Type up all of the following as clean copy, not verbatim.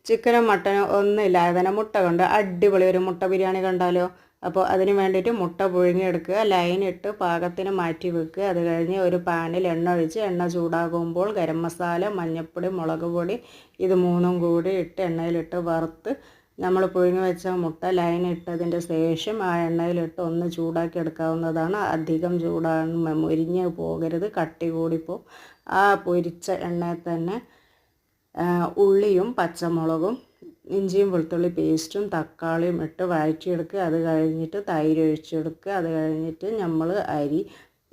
ചിക്കനും മട്ടനും ഒന്നുമില്ലാതെ തന്നെ മുട്ട കൊണ്ട് അടിപൊളി ഒരു മുട്ട ബിരിയാണി കണ്ടാലോ. അപ്പോൾ അതിന് വേണ്ടിയിട്ട് മുട്ട പുഴുങ്ങിയെടുക്കുക, ലൈനിട്ട് പാകത്തിന് മാറ്റി വെക്കുക. അത് കഴിഞ്ഞ് ഒരു പാനിൽ എണ്ണ ഒഴിച്ച് എണ്ണ ചൂടാകുമ്പോൾ ഗരം മസാല, മഞ്ഞൾപ്പൊടി, മുളക് പൊടി ഇത് മൂന്നും കൂടി ഇട്ട് എണ്ണയിലിട്ട് വറുത്ത് നമ്മൾ പുഴുങ്ങി വെച്ച മുട്ട ലൈനിട്ടതിൻ്റെ ശേഷം ആ എണ്ണയിലിട്ട് ഒന്ന് ചൂടാക്കി എടുക്കാവുന്നതാണ്. അധികം ചൂടാണ്, മുരിഞ്ഞ് പോകരുത്, കട്ടി കൂടിപ്പോൾ. ആ പൊരിച്ച എണ്ണയിൽ തന്നെ ഉള്ളിയും പച്ചമുളകും ഇഞ്ചിയും വെളുത്തുള്ളി പേസ്റ്റും തക്കാളിയും ഇട്ട് വഴറ്റിയെടുക്കുക. അത് കഴിഞ്ഞിട്ട് തൈര് ഒഴിച്ചെടുക്കുക. അത് കഴിഞ്ഞിട്ട് നമ്മൾ അരി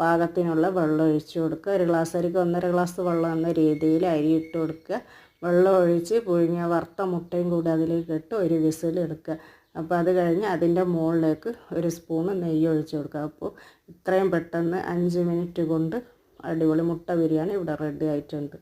പാകത്തിനുള്ള വെള്ളം ഒഴിച്ചു കൊടുക്കുക. ഒരു ഗ്ലാസ് അരിക്ക് 1.5 ഗ്ലാസ് വെള്ളം എന്ന രീതിയിൽ അരി ഇട്ട് കൊടുക്കുക. വെള്ളം ഒഴിച്ച് പുഴുങ്ങിയ വറുത്ത മുട്ടയും കൂടി അതിലേക്ക് ഇട്ട് ഒരു വിസിൽ എടുക്കുക. അപ്പോൾ അത് കഴിഞ്ഞ് അതിൻ്റെ മുകളിലേക്ക് ഒരു സ്പൂണ് നെയ്യ് ഒഴിച്ച് കൊടുക്കുക. അപ്പോൾ ഇത്രയും പെട്ടെന്ന് 5 മിനിറ്റ് കൊണ്ട് അടിപൊളി മുട്ട ബിരിയാണി ഇവിടെ റെഡി ആയിട്ടുണ്ട്.